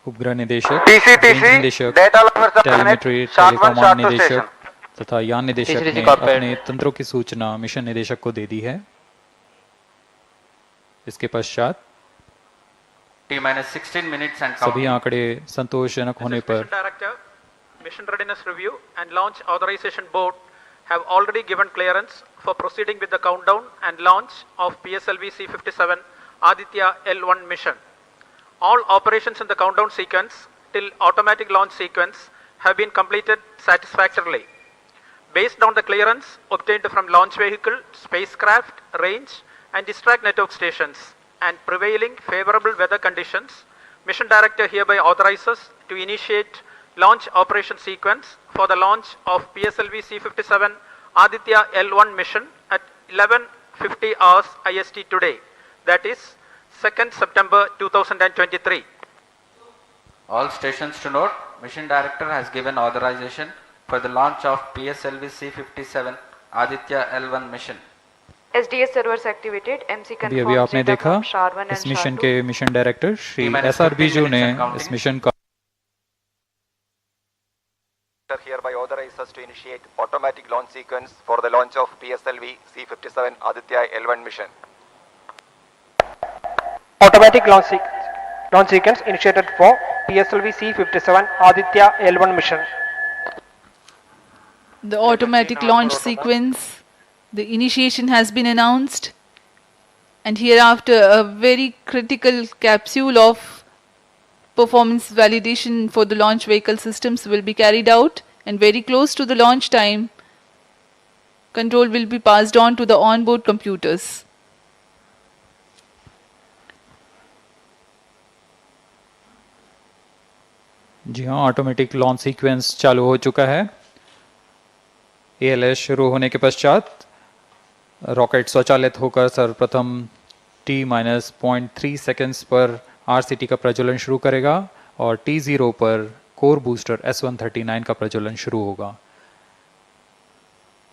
उपग्रह निदेशक, TCTC, निदेशक, data lovers of planet, telemetry, short one, टेलीकमांड short two station. निदेशक तथा यान निदेशक TCTC ने cockpit. अपने तंत्रों की सूचना मिशन निदेशक को दे दी है। इसके पश्चात T-16 minutes and सभी counting. आंकड़े संतोषजनक होने पर Mission Director, Mission Readiness Review and Launch Authorization Board have already given clearance for proceeding with the countdown and launch of PSLV C-57 Aditya L1 mission. All operations in the countdown sequence till automatic launch sequence have been completed satisfactorily. Based on the clearance obtained from launch vehicle, spacecraft, range and distract network stations and prevailing favorable weather conditions, Mission Director hereby authorizes to initiate launch operation sequence for the launch of PSLV C-57 Aditya L1 mission at 11:50 hours IST today, that is 2nd September 2023. All stations to note, Mission Director has given authorization for the launch of PSLV C-57 Aditya L1 mission. SDS servers activated. MC अभी confirmed आपने data देखा from SHAR-1 and इस mission SHAR-2. के mission director Shri T-minus SR 15 Biju ने minutes and counting. इस mission का hereby authorizes us to initiate automatic launch sequence for the launch of PSLV C-57 Aditya L1 mission. Automatic launch sequence initiated for PSLV C-57 Aditya L1 mission. The automatic launch sequence, the initiation has been announced, and hereafter a very critical capsule of performance validation for the launch vehicle systems will be carried out, and very close to the launch time, control will be passed on to the onboard computers. जी हाँ, automatic launch sequence चालू हो चुका है। ALS शुरू होने के पश्चात rocket स्वचालित होकर सर्वप्रथम T-0.3 सेकेंड्स पर RCT का प्रज्वलन शुरू करेगा और T0 पर कोर बूस्टर S139 का प्रज्वलन शुरू होगा।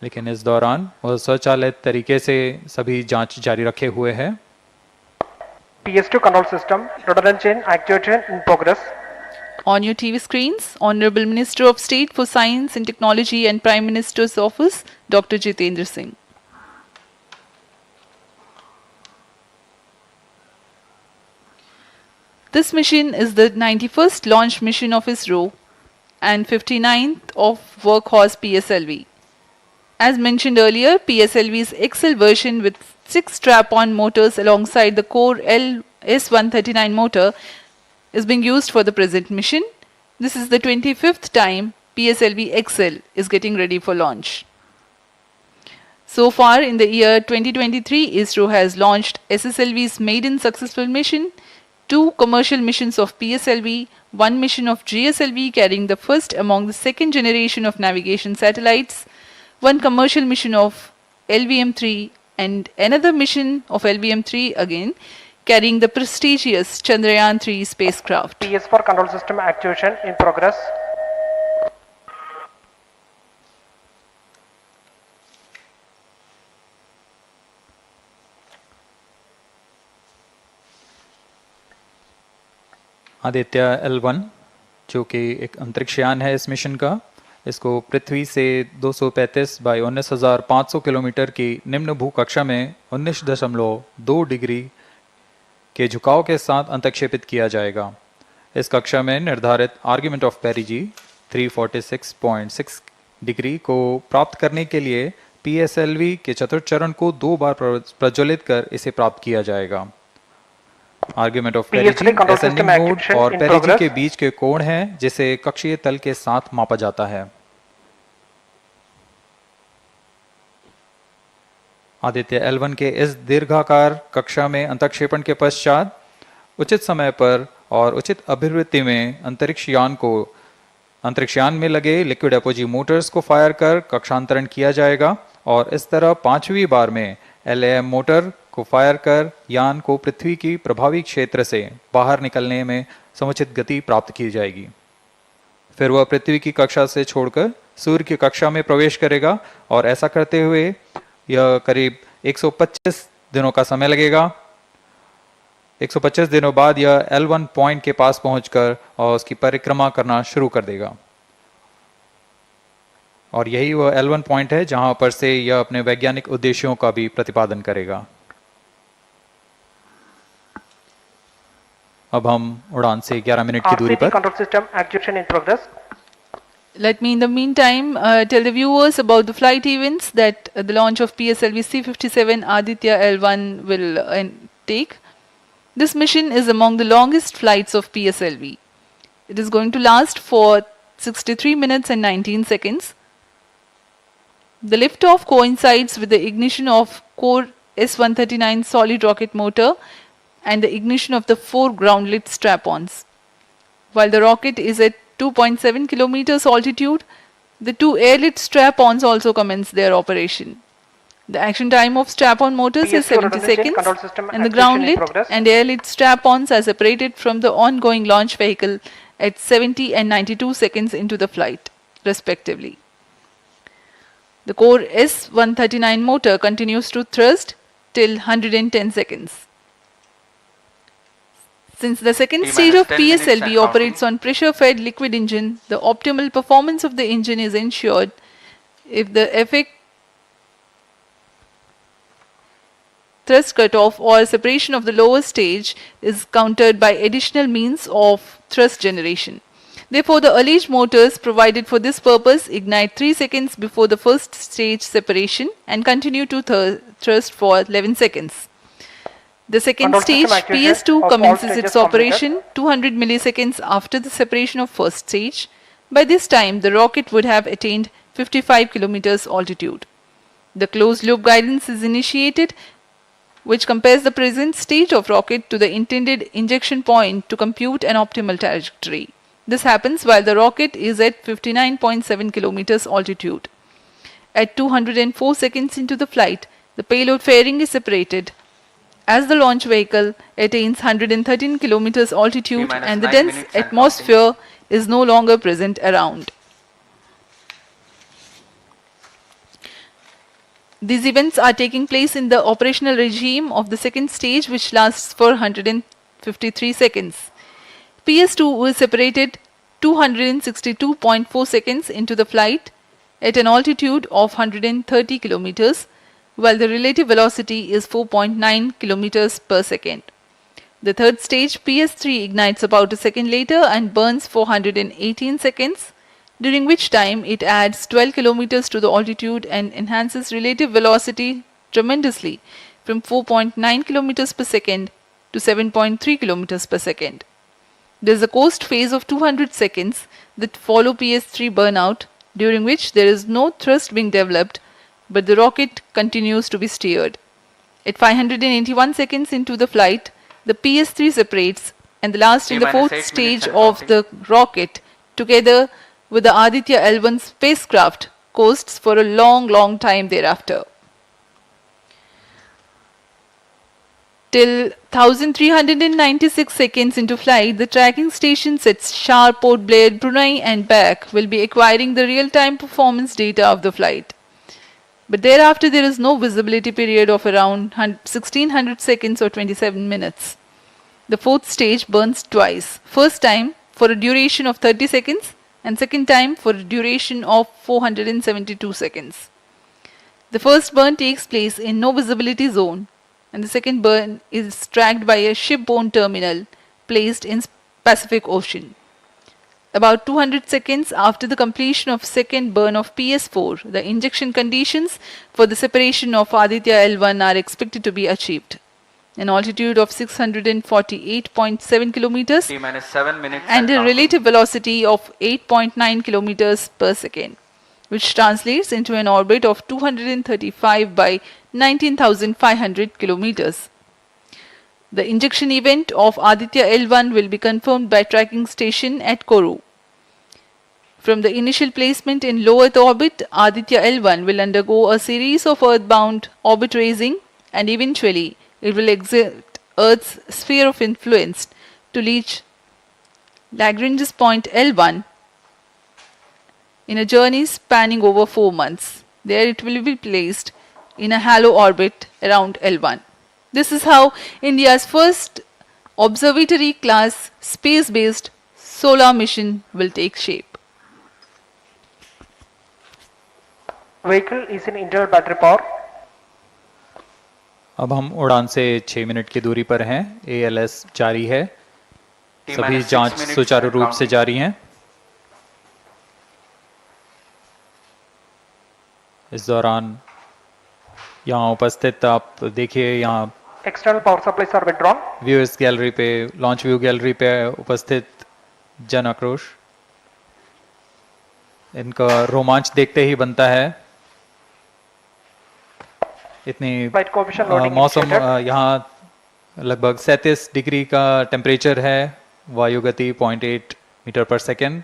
लेकिन इस दौरान वह स्वचालित तरीके से सभी जांच जारी रखे हुए है। PS2 control system, redundant chain actuation in progress. On your TV screens, Honorable Minister of State for Science and Technology and Prime Minister's Office, Dr. Jitendra Singh. This mission is the 91st launch mission of ISRO and 59th of Workhorse PSLV. As mentioned earlier, PSLV's XL version with 6 strap-on motors alongside the core S139 motor is being used for the present mission. This is the 25th time PSLV XL is getting ready for launch. So far in the year 2023, ISRO has launched SSLV's maiden successful mission, 2 commercial missions of PSLV, 1 mission of GSLV carrying the first among the second generation of navigation satellites, 1 commercial mission of LVM-3 and another mission of LVM-3 again carrying the prestigious Chandrayaan-3 spacecraft. PS4 control system actuation in progress. Aditya L1 जो कि एक अंतरिक्षयान है इस mission का, इसको पृथ्वी से 235 by 19,500 kilometre की निम्न भूकक्षा में 19.2 डिग्री के झुकाव के साथ अंतक्षेपित किया जाएगा। इस कक्षा में निर्धारित आर्ग्यूमेंट ऑफ पेरिजी 346.6 डिग्री को प्राप्त करने के लिए PSLV के चतुर्थ चरण को 2 बार प्रज्वलित कर इसे प्राप्त किया जाएगा। आर्ग्यूमेंट ऑफ पेरिजी असेंडिंग मोड और पेरिजी के बीच के कोण है जिसे कक्षीय तल के साथ मापा जाता है। आदित्य L1 के इस दीर्घाकार कक्षा में अंतक्षेपण के पश्चात उचित समय पर और उचित अभिवृत्ति में अंतरिक्षयान में लगे लिक्विड एपोजी मोटर्स को फायर कर कक्षांतरण किया जाएगा और इस तरह 5वीं बार में LAM मोटर को फायर कर यान को पृथ्वी की प्रभावी क्षेत्र से बाहर निकलने में समुचित गति प्राप्त की जाएगी। फिर वह पृथ्वी की कक्षा से छोड़कर सूर्य की कक्षा में प्रवेश करेगा और ऐसा करते हुए यह करीब 125 दिनों का समय लगेगा। 125 दिनों बाद यह L1 पॉइंट के पास पहुंचकर और उसकी परिक्रमा करना शुरू कर देगा और यही वह L1 पॉइंट है जहां पर से यह अपने वैज्ञानिक उद्देश्यों का भी प्रतिपादन करेगा। अब हम उड़ान से 11 मिनट की दूरी पर control system activation in progress. Let me in the meantime tell the viewers about the flight events that the launch of PSLV C-57 Aditya L1 will take. This mission is among the longest flights of PSLV. It is going to last for 63 minutes and 19 seconds. The liftoff coincides with the ignition of core S-139 solid rocket motor and the ignition of the 4 ground-lit strap-ons. While the rocket is at 2.7 kilometers altitude, the 2 air-lit strap-ons also commence their operation. The action time of strap-on motors is 70 seconds and the ground-lit and air-lit strap-ons are separated from the ongoing launch vehicle at 70 and 92 seconds into the flight, respectively. The core S-139 motor continues to thrust till 110 seconds. Since the second stage of PSLV operates on pressure-fed liquid engine, the optimal performance of the engine is ensured if the effect thrust cutoff or separation of the lower stage is countered by additional means of thrust generation. Therefore, the alleged motors provided for this purpose ignite 3 seconds before the first stage separation and continue to thrust for 11 seconds. The second stage, PS2, commences its operation 200 milliseconds after the separation of first stage. By this time, the rocket would have attained 55 kilometers altitude. The closed loop guidance is initiated, which compares the present state of rocket to the intended injection point to compute an optimal trajectory. This happens while the rocket is at 59.7 kilometers altitude. At 204 seconds into the flight, the payload fairing is separated as the launch vehicle attains 113 kilometers altitude and the dense atmosphere is no longer present around. These events are taking place in the operational regime of the second stage, which lasts for 153 seconds. PS2 is separated 262.4 seconds into the flight at an altitude of 130 kilometers, while the relative velocity is 4.9 kilometers per second. The third stage, PS3, ignites about a second later and burns for 118 seconds, during which time it adds 12 kilometers to the altitude and enhances relative velocity tremendously from 4.9 kilometers per second to 7.3 kilometers per second. There is a coast phase of 200 seconds that follow PS3 burnout, during which there is no thrust being developed, but the rocket continues to be steered. At 581 seconds into the flight, the PS3 separates and the last in the fourth stage of the rocket, together with the Aditya L1 spacecraft, coasts for a long time thereafter. Till 1396 seconds into flight, the tracking stations at Shar, Port Blair, Brunei and back will be acquiring the real-time performance data of the flight. But thereafter there is no visibility period of around 1600 seconds or 27 minutes. The fourth stage burns twice, first time for a duration of 30 seconds and second time for a duration of 472 seconds. The first burn takes place in no visibility zone and the second burn is tracked by a shipborne terminal placed in Pacific Ocean. About 200 seconds after the completion of second burn of PS4, the injection conditions for the separation of Aditya L1 are expected to be achieved. An altitude of 648.7 kilometers T-7 minutes and a relative velocity of 8.9 kilometers per second, which translates into an orbit of 235 by 19,500 kilometers. The injection event of Aditya L1 will be confirmed by tracking station at Kourou. From the initial placement in low Earth orbit, Aditya L1 will undergo a series of earthbound orbit raising and eventually it will exit Earth's sphere of influence to reach Lagrangian point L1 in a journey spanning over 4 months. There it will be placed in a halo orbit around L1. This is how India's first observatory-class space-based solar mission will take shape. Vehicle is in internal battery power. अब हम उड़ान से 6 minute की दूरी पर हैं। ALS जारी है, सभी जांच सुचारू रूप से जारी हैं। इस दौरान यहाँ उपस्थित आप देखिए, यहाँ External power supplies are withdrawn. Viewers gallery पे, लॉन्च व्यू गैलरी पे उपस्थित जन आक्रोश, इनका रोमांच देखते ही बनता है। इतनी Flight coefficient loading मौसम initiated. यहाँ लगभग 37 डिग्री का टेम्परेचर है, वायु गति 0.8 मीटर पर सेकेंड।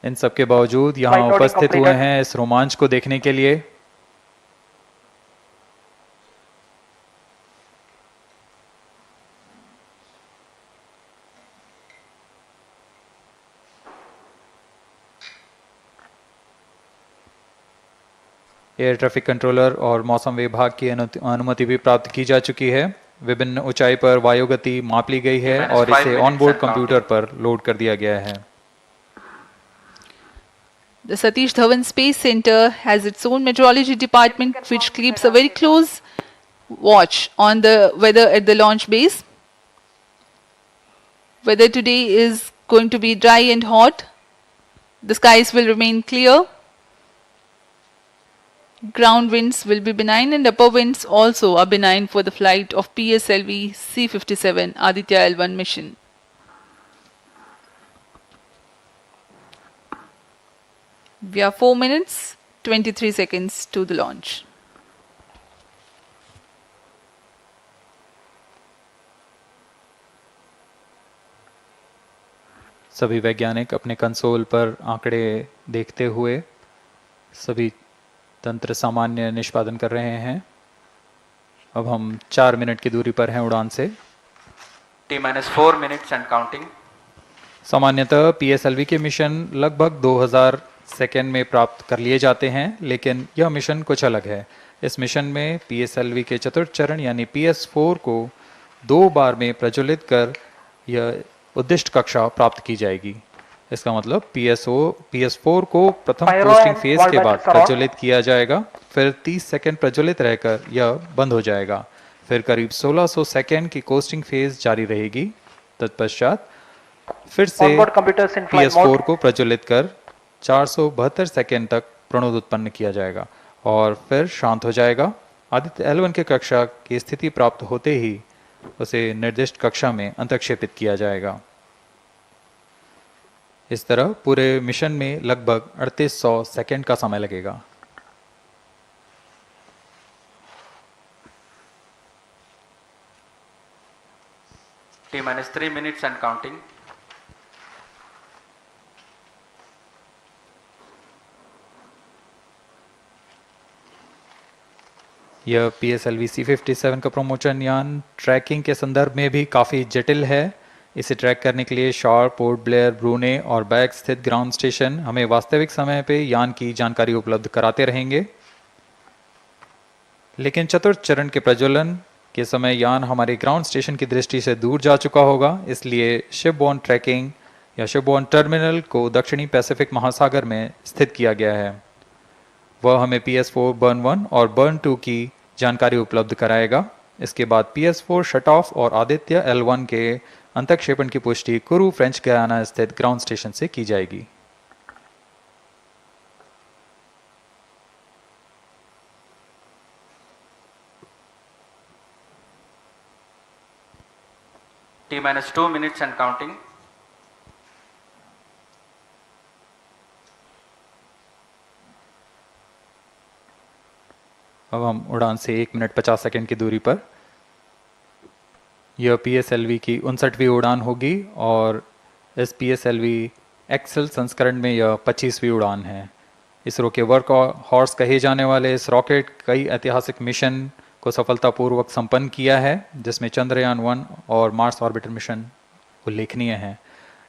इन सब के बावजूद यहाँ Flight loading उपस्थित हुए completed. हैं इस रोमांच को देखने के लिए। एयर ट्रैफिक कंट्रोलर और मौसम विभाग की अनुमति भी प्राप्त की जा चुकी है। विभिन्न ऊंचाई पर वायु गति माप ली गई है और इसे ऑनबोर्ड कंप्यूटर पर लोड कर दिया गया है। The Satish Dhawan Space Center has its own meteorology department which keeps a very close watch on the weather at the launch base. Weather today is going to be dry and hot. The skies will remain clear. Ground winds will be benign and upper winds also are benign for the flight of PSLV C-57 Aditya L1 mission. We are 4 minutes 23 seconds to the launch. सभी वैज्ञानिक अपने console पर आंकड़े देखते हुए सभी तंत्र सामान्य निष्पादन कर रहे हैं। अब हम 4 मिनट की दूरी पर हैं उड़ान से। T-4 minutes and counting. सामान्यतः PSLV के मिशन लगभग 2000 सेकेंड में प्राप्त कर लिए जाते हैं, लेकिन यह मिशन कुछ अलग है। इस मिशन में PSLV के चतुर्थ चरण यानी PS4 को 2 बार में प्रज्वलित कर यह उद्दिष्ट कक्षा प्राप्त की जाएगी। इसका मतलब PS4 को प्रथम कोस्टिंग फेज के बाद प्रज्वलित किया जाएगा, फिर 30 सेकेंड प्रज्वलित रहकर यह बंद हो जाएगा, फिर करीब 1600 सेकेंड की कोस्टिंग फेज जारी रहेगी। तत्पश्चात फिर से PS4 को प्रज्वलित कर 472 सेकेंड तक प्रणोद उत्पन्न किया जाएगा और फिर शांत हो जाएगा। आदित्य L1 के कक्षा की स्थिति प्राप्त होते ही उसे निर्दिष्ट कक्षा में अंतक्षेपित किया जाएगा। इस तरह पूरे मिशन में लगभग 3800 सेकेंड का समय लगेगा। T-3 minutes and counting. यह PSLV C-57 का प्रमोशन यान ट्रैकिंग के संदर्भ में भी काफ़ी जटिल है। इसे ट्रैक करने के लिए शॉर, पोर्ट ब्लेयर, ब्रूने और बैग स्थित ग्राउंड स्टेशन हमें वास्तविक समय पे यान की जानकारी उपलब्ध कराते रहेंगे। लेकिन चतुर्थ चरण के प्रज्वलन के समय यान हमारे ग्राउंड स्टेशन की दृष्टि से दूर जा चुका होगा, इसलिए शिपबोर्न ट्रैकिंग या शिपबोर्न टर्मिनल को दक्षिणी पैसिफिक महासागर में स्थित किया गया है। वह हमें PS4 बर्न 1 और बर्न 2 की जानकारी उपलब्ध कराएगा। इसके बाद PS4 शट ऑफ और आदित्य L1 के अंतक्षेपण की पुष्टि कुरु फ्रेंच गयाना स्थित ग्राउंड स्टेशन से की जाएगी। T-2 minutes and counting. अब हम उड़ान से 1 मिनट 50 सेकेंड की दूरी पर। यह PSLV की 59वीं उड़ान होगी और इस PSLV एक्सेल संस्करण में यह 25वीं उड़ान है। इसरो के वर्क हॉर्स कहे जाने वाले इस रॉकेट कई ऐतिहासिक मिशन को सफलतापूर्वक संपन्न किया है, जिसमें चंद्रयान 1 और मार्स ऑर्बिटर मिशन उल्लेखनीय हैं।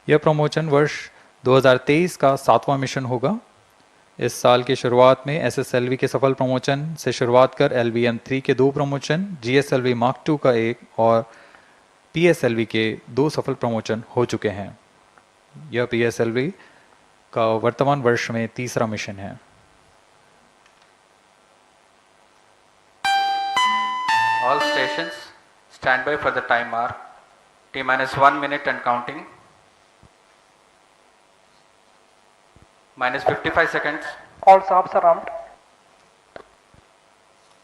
यह प्रमोशन वर्ष 2023 का 7वां मिशन होगा। इस साल की शुरुआत में SSLV के सफल प्रमोशन से शुरुआत कर LVM-3 के 2 प्रमोशन, GSLV Mark II का 1 और PSLV के 2 सफल प्रमोशन हो चुके हैं। यह PSLV का वर्तमान वर्ष में तीसरा मिशन है। All stations stand by for the time mark. T-1 minute and counting. -55 seconds. All subs are armed.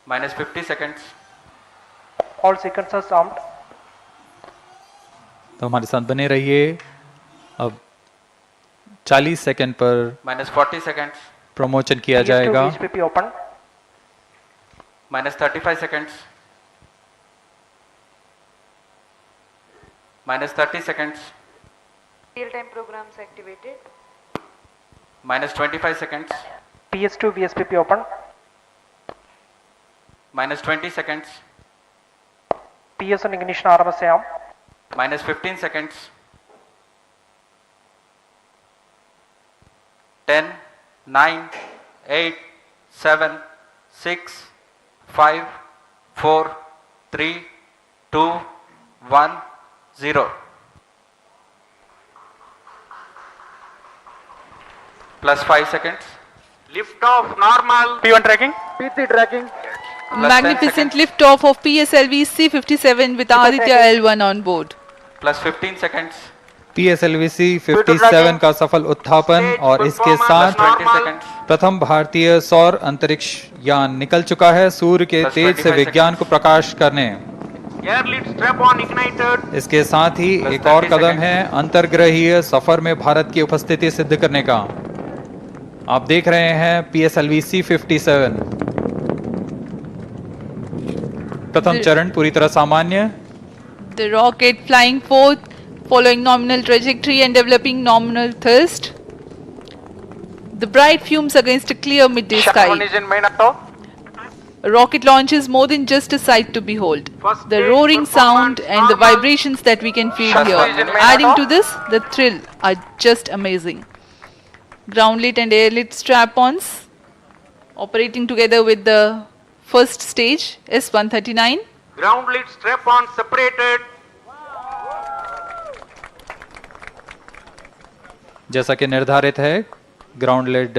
-50 seconds. All sequencers armed. तो हमारे साथ बने रहिए। अब 40 सेकंड पर -40 seconds. प्रमोशन किया PS2 जाएगा। VHPP open. -35 seconds. -30 seconds. Real-time programs activated. -25 seconds. PS2 VSPP open. -20 seconds. PS1 ignition RMS arm. -15 seconds. 10, 9, 8, 7, 6, 5, 4, 3, 2, 1, 0. +5 seconds. Lift off normal. P1 tracking. PT tracking. Magnificent lift-off of PSLV C-57 with Aditya L1 on board. +15 seconds. PSLV C-57 का सफल उत्थापन और इसके साथ +20 seconds. प्रथम भारतीय सौर अंतरिक्ष यान निकल चुका है सूर्य के Plus तेज से 25 विज्ञान को प्रकाश करने। Air lead strap on ignited. इसके साथ ही Plus एक और 30 कदम seconds. है अंतर्ग्रहीय सफर में भारत की उपस्थिति सिद्ध करने का। आप देख रहे हैं PSLV C-57 प्रथम चरण पूरी तरह सामान्य। The rocket flying forth, following nominal trajectory and developing nominal thrust. The bright fumes against a clear midday sky. Engine main auto. A rocket launch is more than just a sight to behold. First The stage roaring sound performance and the normal. vibrations that we can feel First here. stage in main Adding auto. to this, the thrill are just amazing. Ground lit and air lit strap-ons operating together with the first stage S-139. Ground lead strap on separated. जैसा कि निर्धारित है ground lead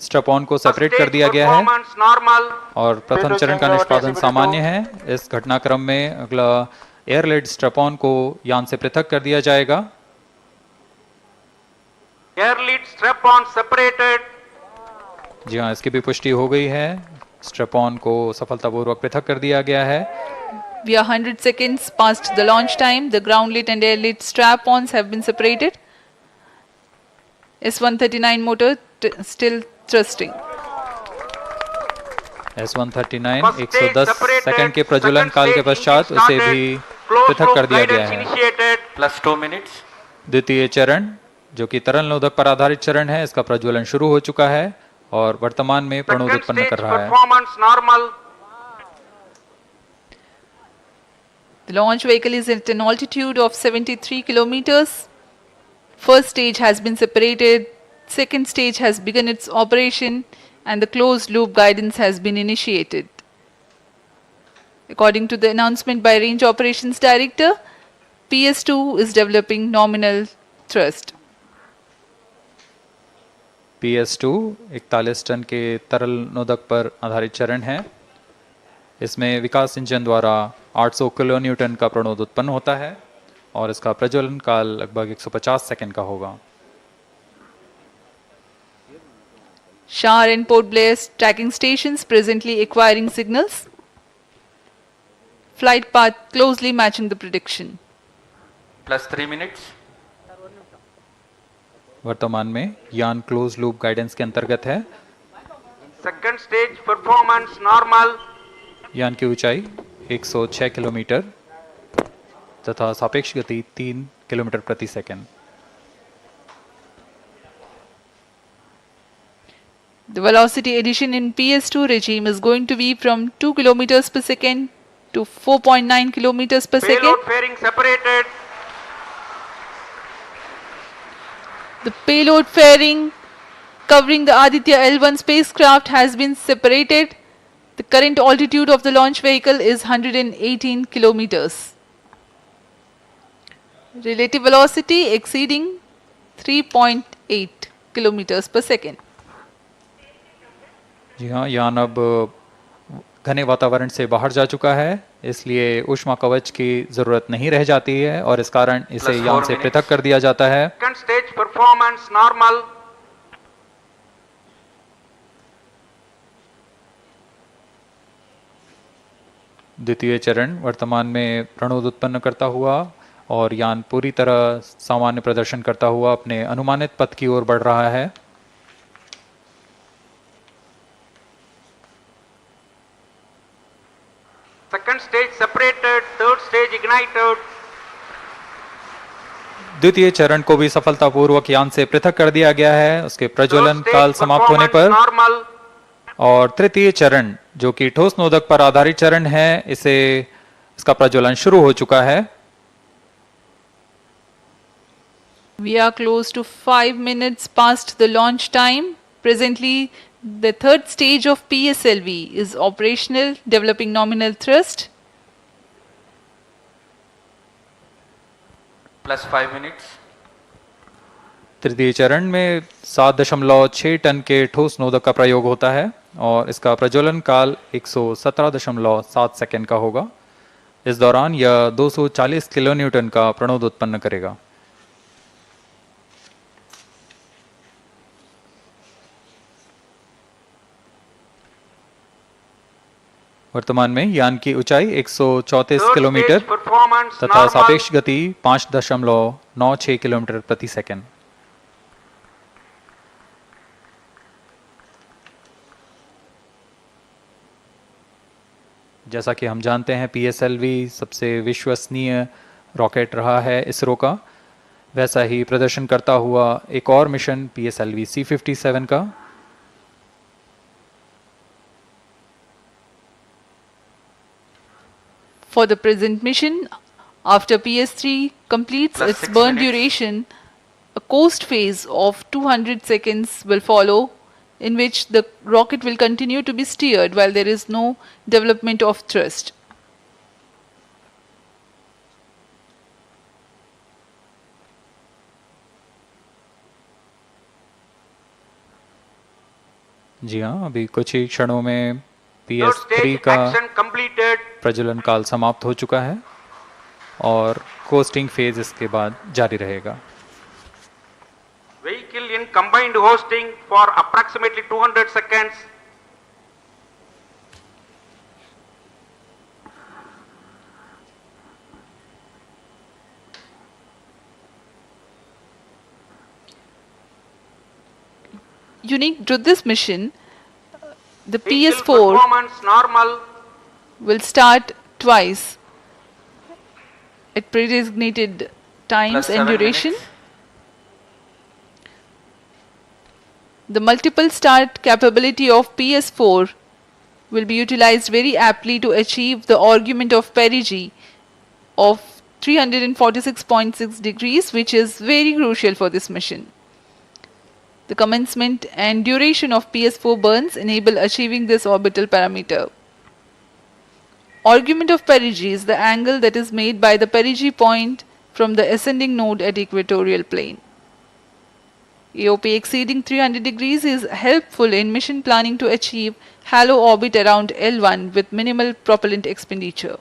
strap-on को separate First कर दिया stage गया है performance normal. और प्रथम चरण का निष्पादन सामान्य है। इस घटनाक्रम में अगला एयर लेड स्ट्रैप-ऑन को यान से पृथक कर दिया जाएगा। Air lead strap on separated. जी हाँ, इसकी भी पुष्टि हो गई है। स्ट्रैप-ऑन को सफलतापूर्वक पृथक कर दिया गया है। We are 100 seconds past the launch time. The ground lit and air lit strap-ons have been separated. S-139 motor still thrusting. S-139 First stage 110 separated. Second के प्रज्वलन Second काल के stage पश्चात engine उसे started. भी Closed पृथक loop कर दिया गया guidance है। initiated. +2 minutes. द्वितीय चरण जो कि तरल नोदक पर आधारित चरण है, इसका प्रज्वलन शुरू हो चुका है और वर्तमान में प्रणोद Second उत्पन्न stage कर रहा है। performance normal. The launch vehicle is at an altitude of 73 kilometers. First stage has been separated. Second stage has begun its operation and the closed loop guidance has been initiated. According to the announcement by Range Operations Director, PS2 is developing nominal thrust. PS2 41 ton के तरल नोदक पर आधारित चरण है। इसमें विकास engine द्वारा 800 kilo Newton का प्रणोद उत्पन्न होता है और इसका प्रज्वलन काल लगभग 150 सेकंड का होगा। Shar and Port Blair tracking stations presently acquiring signals. Flight path closely matching the prediction. +3 minutes. वर्तमान में यान क्लोज लूप गाइडेंस के अंतर्गत है। Second stage performance normal. यान की ऊंचाई 106 किलोमीटर तथा सापेक्ष गति 3 किलोमीटर प्रति second. The velocity addition in PS2 regime is going to be from 2 kilometers per second to 4.9 kilometers per second. Payload fairing separated. The payload fairing covering the Aditya L1 spacecraft has been separated. The current altitude of the launch vehicle is 118 kilometers. Relative velocity exceeding 3.8 kilometers per second. जी हाँ, यान अब घने वातावरण से बाहर जा चुका है, इसलिए ऊष्मा कवच की जरूरत नहीं रह जाती है और इस कारण इसे Plus यान 4 से minutes. पृथक कर दिया जाता है। Second stage performance normal. द्वितीय चरण वर्तमान में प्रणोद उत्पन्न करता हुआ और यान पूरी तरह सामान्य प्रदर्शन करता हुआ अपने अनुमानित पथ की ओर बढ़ रहा है। Second stage separated, third stage ignited. द्वितीय चरण को भी सफलतापूर्वक यान से पृथक कर दिया गया है उसके प्रज्वलन Third stage काल समाप्त होने performance पर। normal. और तृतीय चरण जो कि ठोस नोदक पर आधारित चरण है, इसका प्रज्वलन शुरू हो चुका है। We are close to 5 minutes past the launch time. Presently, the third stage of PSLV is operational, developing nominal thrust. Plus 5 minutes. तृतीय चरण में 7.6 टन के ठोस नोदक का प्रयोग होता है और इसका प्रज्वलन काल 117.7 सेकंड का होगा। इस दौरान यह 240 किलोन्यूटन का प्रणोद उत्पन्न करेगा। वर्तमान में यान की ऊंचाई 134 Third किलोमीटर stage performance तथा normal. सापेक्ष गति 5.96 किलोमीटर प्रति सेकंड। जैसा कि हम जानते हैं PSLV सबसे विश्वसनीय रॉकेट रहा है इसरो का, वैसा ही प्रदर्शन करता हुआ एक और मिशन PSLV C57 का। For the present mission, after PS3 completes Plus its 6 burn minutes. duration, a coast phase of 200 seconds will follow, in which the rocket will continue to be steered while there is no development of thrust. जी हाँ, अभी कुछ ही क्षणों में Third PS3 stage का action completed. प्रज्वलन काल समाप्त हो चुका है और कोस्टिंग फेज इसके बाद जारी रहेगा। Vehicle in combined hosting for approximately 200 seconds. Unique to this mission, the Vehicle PS4 performance normal. will start twice at pre-designated times Plus and 7 duration. minutes. The multiple start capability of PS4 will be utilized very aptly to achieve the argument of perigee of 346.6 degrees, which is very crucial for this mission. The commencement and duration of PS4 burns enable achieving this orbital parameter. Argument of perigee is the angle that is made by the perigee point from the ascending node at equatorial plane. AOP exceeding 300 degrees is helpful in mission planning to achieve halo orbit around L1 with minimal propellant expenditure.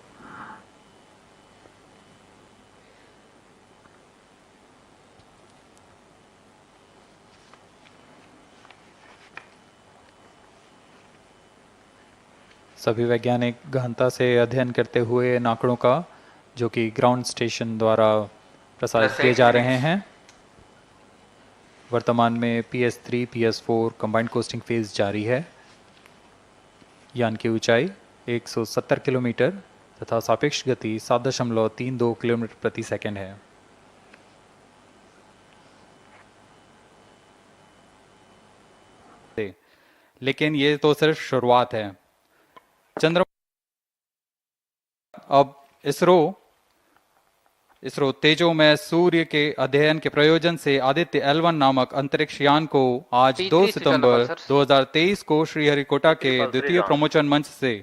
सभी वैज्ञानिक गहनता से अध्ययन करते हुए इन आंकड़ों का, जो कि ग्राउंड स्टेशन द्वारा प्रसारित किए जा रहे हैं। वर्तमान में PS3, PS4 combined costing phase जारी है। यान की ऊंचाई 170 किलोमीटर तथा सापेक्ष गति 7.32 किलोमीटर प्रति सेकंड है। लेकिन ये तो सिर्फ शुरुआत है। चंद्रमा अब इसरो इसरो तेजोमय सूर्य के अध्ययन के प्रयोजन से आदित्य L1 नामक अंतरिक्ष यान को आज 2 सितंबर 2023 को श्रीहरिकोटा के द्वितीय प्रमोचन मंच से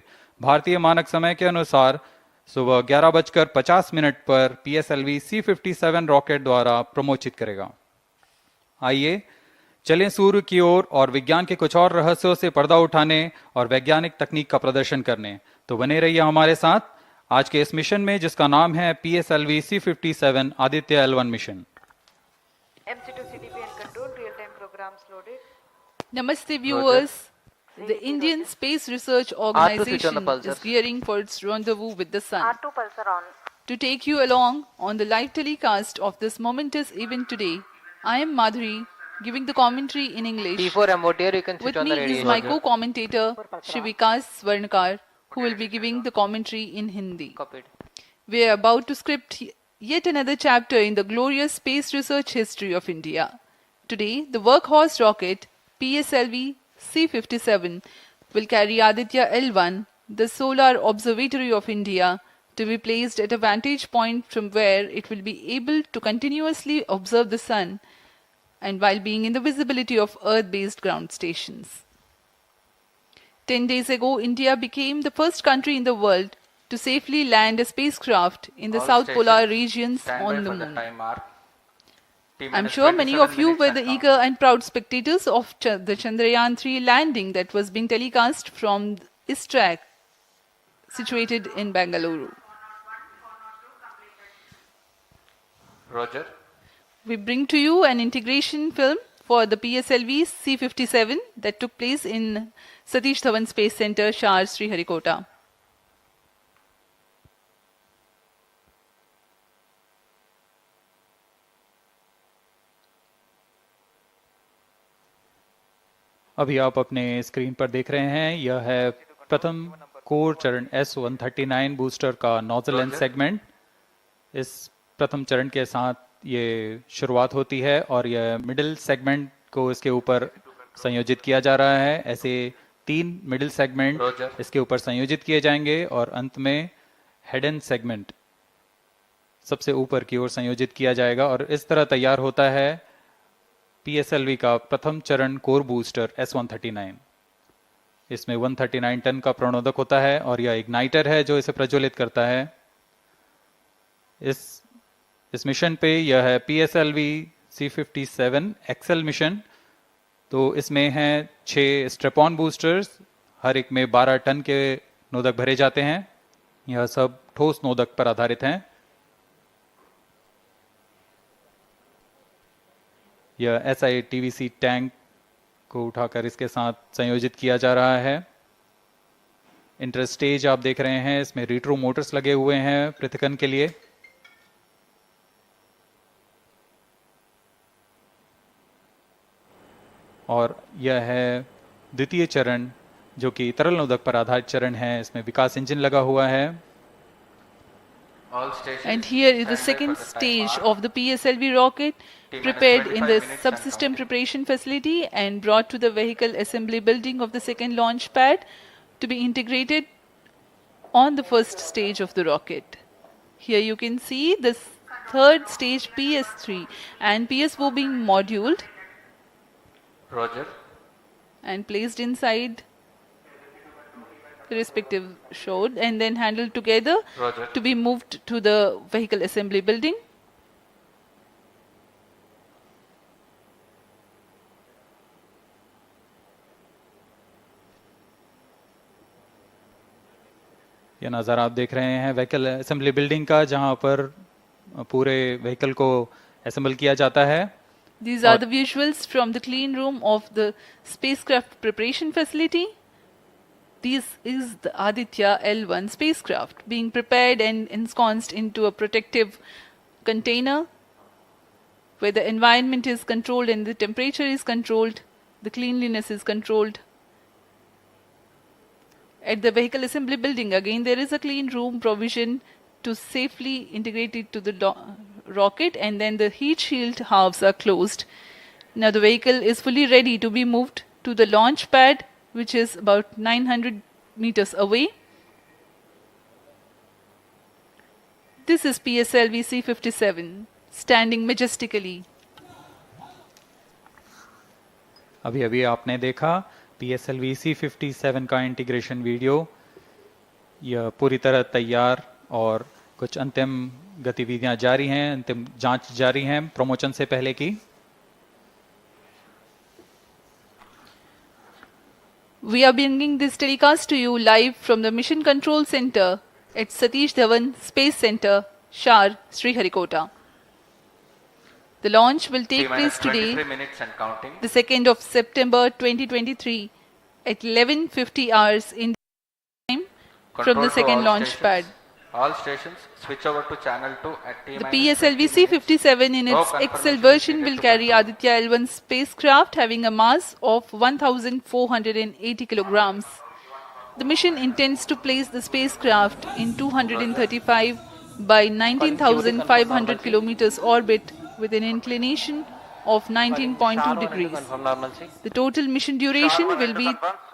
भारतीय मानक समय के अनुसार सुबह 11:50 पर PSLV C57 रॉकेट द्वारा प्रमोचित करेगा। आइए चलें सूर्य की ओर और विज्ञान के कुछ और रहस्यों से पर्दा उठाने और वैज्ञानिक तकनीक का प्रदर्शन करने। तो बने रहिए हमारे साथ आज के इस मिशन में जिसका नाम है PSLV C57 Aditya L1 mission. MC2 CDP and control real-time programs loaded. Namaste viewers. The Indian Space Research Organization is gearing for its rendezvous with the sun. R2 pulsar on. To take you along on the live telecast of this momentous event today, I am Madhuri, giving the commentary in English. P4 MOTR, you can switch With on me the radio. is my co-commentator Shivikas Swarnkar, who will be giving the commentary in Hindi. Copied. We are about to script yet another chapter in the glorious space research history of India. Today, the workhorse rocket PSLV C57 will carry Aditya L1, the solar observatory of India, to be placed at a vantage point from where it will be able to continuously observe the sun and while being in the visibility of Earth-based ground stations. 10 days ago, India became the first country in the world to safely land a spacecraft in the All South Polar stations regions stand by on the for moon. time mark. I'm sure many of you were the eager and proud spectators of the Chandrayaan-3 landing that was being telecast from ISRO, situated in Bangalore. Roger. We bring to you an integration film for the PSLV C57 that took place in Satish Dhawan Space Center, Shar, Sriharikota. अभी आप अपने screen पर देख रहे हैं, यह है प्रथम कोर चरण S139 बूस्टर का नोजल एंड सेगमेंट। इस प्रथम चरण के साथ ये शुरुआत होती है और यह मिडिल सेगमेंट को इसके ऊपर संयोजित किया जा रहा है। ऐसे 3 मिडिल सेगमेंट इसके ऊपर संयोजित किए जाएंगे और अंत में हेड एंड सेगमेंट सबसे ऊपर की ओर संयोजित किया जाएगा और इस तरह तैयार होता है PSLV का प्रथम चरण कोर बूस्टर S139। इसमें 139 टन का प्रणोदक होता है और यह इग्नाइटर है जो इसे प्रज्वलित करता है। इस मिशन पे यह है PSLV C57 एक्सेल मिशन। तो इसमें हैं 6 स्ट्रेपॉन बूस्टर्स, हर एक में 12 टन के नोदक भरे जाते हैं। यह सब ठोस नोदक पर आधारित हैं। यह SI-TVC टैंक को उठाकर इसके साथ संयोजित किया जा रहा है। इंटरस्टेज आप देख रहे हैं, इसमें रिट्रो मोटर्स लगे हुए हैं पृथक्करण के लिए। और यह है द्वितीय चरण जो कि तरल नोदक पर आधारित चरण है। इसमें विकास इंजन लगा हुआ है। And here is the second stage of the PSLV rocket, prepared in the subsystem preparation facility and brought to the vehicle assembly building of the second launch pad to be integrated on the first stage of the rocket. Here you can see the third stage PS3 and PSO being moduled Roger. and placed inside the respective shroud and then handled together Roger. to be moved to the vehicle assembly building. यह नज़ारा आप देख रहे हैं vehicle assembly building का, जहां पर पूरे व्हीकल को असेंबल किया जाता है। These are the visuals from the clean room of the spacecraft preparation facility. This is the Aditya L1 spacecraft being prepared and ensconced into a protective container where the environment is controlled and the temperature is controlled, the cleanliness is controlled. At the vehicle assembly building, again, there is a clean room provision to safely integrate it to the rocket, and then the heat shield halves are closed. Now the vehicle is fully ready to be moved to the launch pad, which is about 900 meters away. This is PSLV C57, standing majestically. अभी अभी आपने देखा PSLV C57 का integration video. यह पूरी तरह तैयार और कुछ अंतिम गतिविधियां जारी हैं, अंतिम जांच जारी हैं प्रमोशन से पहले की। We are bringing this telecast to you live from the Mission Control Center at Satish Dhawan Space Center, Shar, Sriharikota. The launch will take place today, 23 minutes and counting. the 2nd of September 2023 at 11:50 hours in time from Control the to second all launch stations. pad. All stations switch over to channel 2 at T The minus PSLV 20 minutes. C57 in No its confirmation XL is version needed will to carry confirm. Aditya L1 spacecraft having a mass of 1,480 kilograms. The mission intends to place the spacecraft in 235 by 19,500 kilometers orbit with an inclination of 19.2 degrees. The total mission duration will be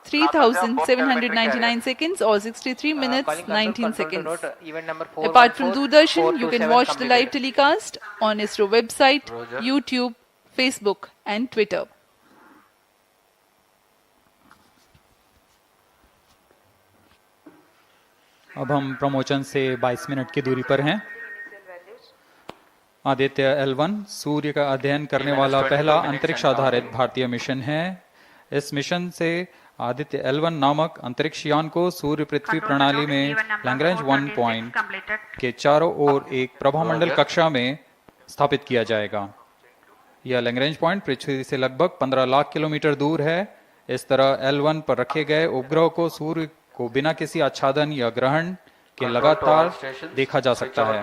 3,799 seconds or 63 minutes 19 seconds. Apart from Doordarshan, you can watch the live telecast on ISRO website, YouTube, Facebook and Twitter. अब हम promotion से 22 minute की दूरी पर हैं। Aditya L1 सूर्य का अध्ययन करने वाला पहला अंतरिक्ष आधारित भारतीय मिशन है। इस मिशन से आदित्य L1 नामक अंतरिक्ष यान को सूर्य पृथ्वी प्रणाली में लैग्रेंज 1 पॉइंट के चारों ओर एक प्रभामंडल कक्षा में स्थापित किया जाएगा। यह लैग्रेंज पॉइंट पृथ्वी से लगभग 15 लाख किलोमीटर दूर है। इस तरह L1 पर रखे गए उपग्रह को सूर्य को बिना किसी आच्छादन या ग्रहण के लगातार देखा जा सकता है।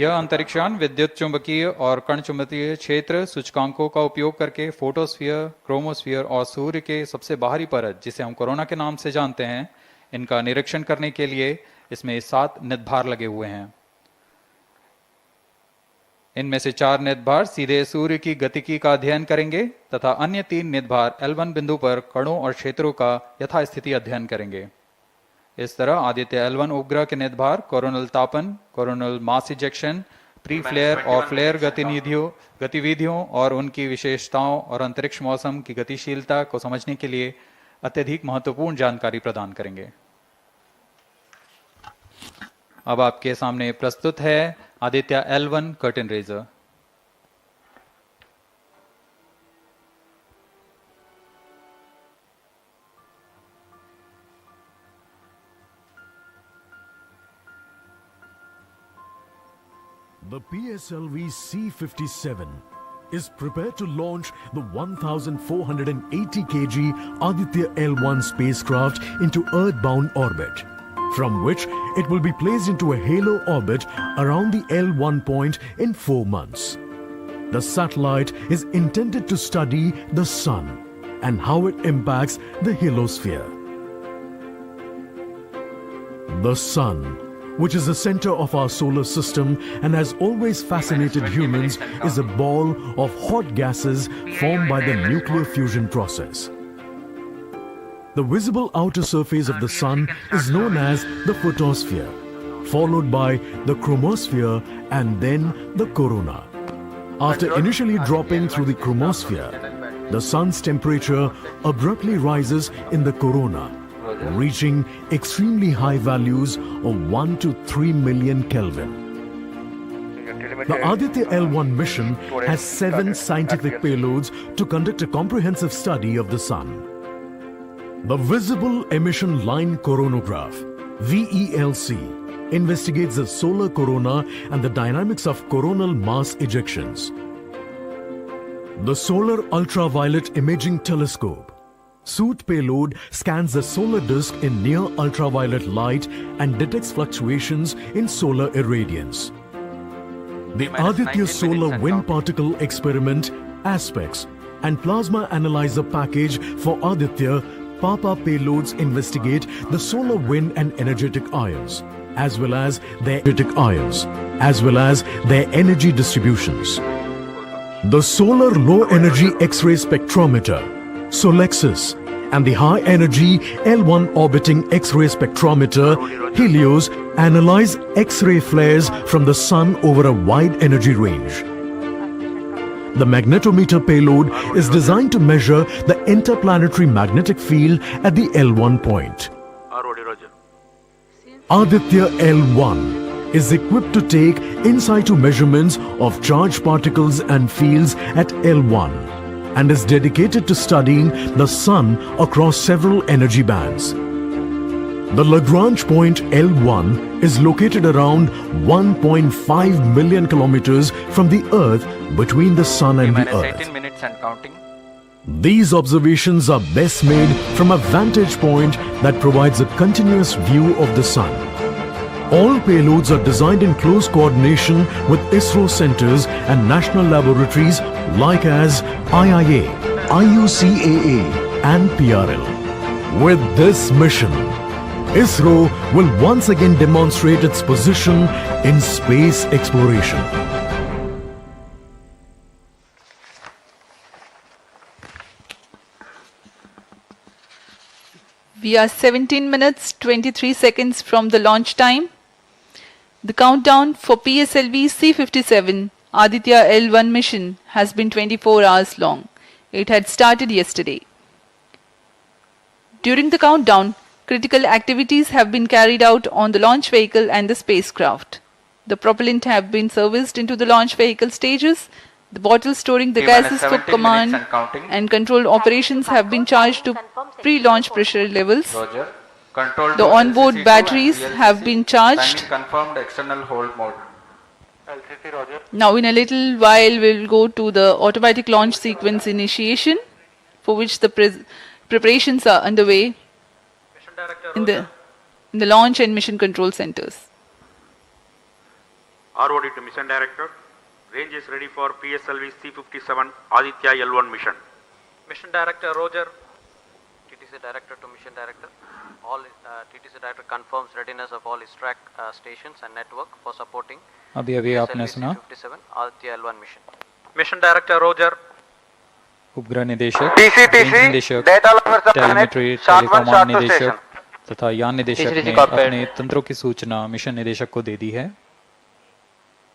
यह अंतरिक्ष यान विद्युत चुंबकीय और कण चुंबकीय क्षेत्र सूचकांकों का उपयोग करके फोटोस्फीयर, क्रोमोस्फीयर और सूर्य के सबसे बाहरी परत, जिसे हम कोरोना के नाम से जानते हैं, इनका निरीक्षण करने के लिए इसमें 7 निदभार लगे हुए हैं। इनमें से 4 निदभार सीधे सूर्य की गतिकी का अध्ययन करेंगे तथा अन्य 3 निदभार L1 बिंदु पर कणों और क्षेत्रों का यथास्थिति अध्ययन करेंगे। इस तरह आदित्य L1 उपग्रह के निदभार कोरोनल तापन, coronal mass ejection, pre flare और फ्लेयर गतिविधियों और उनकी विशेषताओं और अंतरिक्ष मौसम की गतिशीलता को समझने के लिए अत्यधिक महत्वपूर्ण जानकारी प्रदान करेंगे। अब आपके सामने प्रस्तुत है Aditya L1 curtain raiser. The PSLV C57 is prepared to launch the 1,480 kg Aditya L1 spacecraft into Earth-bound orbit, from which it will be placed into a halo orbit around the L1 point in 4 months. The satellite is intended to study the Sun and how it impacts the halosphere. The Sun, which is the center of our solar system and has always fascinated humans, is a ball of hot gases formed by the nuclear fusion process. The visible outer surface of the Sun is known as the photosphere, followed by the chromosphere and then the corona. After initially dropping through the chromosphere, the Sun's temperature abruptly rises in the corona, reaching extremely high values of 1 to 3 million Kelvin. The Aditya L1 mission has 7 scientific payloads to conduct a comprehensive study of the Sun. The Visible Emission Line Coronagraph, VELC, investigates the solar corona and the dynamics of coronal mass ejections. The Solar Ultraviolet Imaging Telescope, SOOT payload, scans the solar disk in near ultraviolet light and detects fluctuations in solar irradiance. The Aditya Solar Wind Particle Experiment, ASPECS, and Plasma Analyzer Package for Aditya PAPA payloads investigate the solar wind and energetic ions, as well as their energy distributions. The Solar Low Energy X-ray Spectrometer, SOLEXIS, and the high-energy L1 orbiting X-ray spectrometer, Helios, analyze X-ray flares from the Sun over a wide energy range. The magnetometer payload is designed to measure the interplanetary magnetic field at the L1 point. Aditya L1 is equipped to take in situ measurements of charged particles and fields at L1 and is dedicated to studying the Sun across several energy bands. The Lagrange point L1 is located around 1.5 million kilometers from the Earth between the Sun and the Earth. 18 minutes and counting. These observations are best made from a vantage point that provides a continuous view of the Sun. All payloads are designed in close coordination with ISRO centers and national laboratories like as IIA, IUCAA and PRL. With this mission, ISRO will once again demonstrate its position in space exploration. We are 17 minutes 23 seconds from the launch time. The countdown for PSLV C-57 Aditya L1 mission has been 24 hours long. It had started yesterday. During the countdown, critical activities have been carried out on the launch vehicle and the spacecraft. The propellant have been serviced into the launch vehicle stages. The bottles storing the gases for command and control operations have been charged to pre-launch pressure levels. Roger. Control The to onboard LCC2 batteries and have VLCC. been charged. Timing confirmed external hold mode. Now in a little while we'll go to the automatic launch sequence initiation, for which the preparations are underway Mission Director in the launch and mission control centers. ROD to Mission Director. Range is ready for PSLV C-57 Aditya L1 mission. Mission Director Roger. TTC Director to Mission Director. All TTC Director confirms readiness of all ISRAC stations and network for supporting अभी आपने सुना C-57 Aditya L1 mission. Mission Director Roger. उपग्रह निदेशक, range निदेशक, telemetry, टेलीकॉमांड निदेशक तथा यान निदेशक ने अपने तंत्रों की सूचना मिशन निदेशक को दे दी है.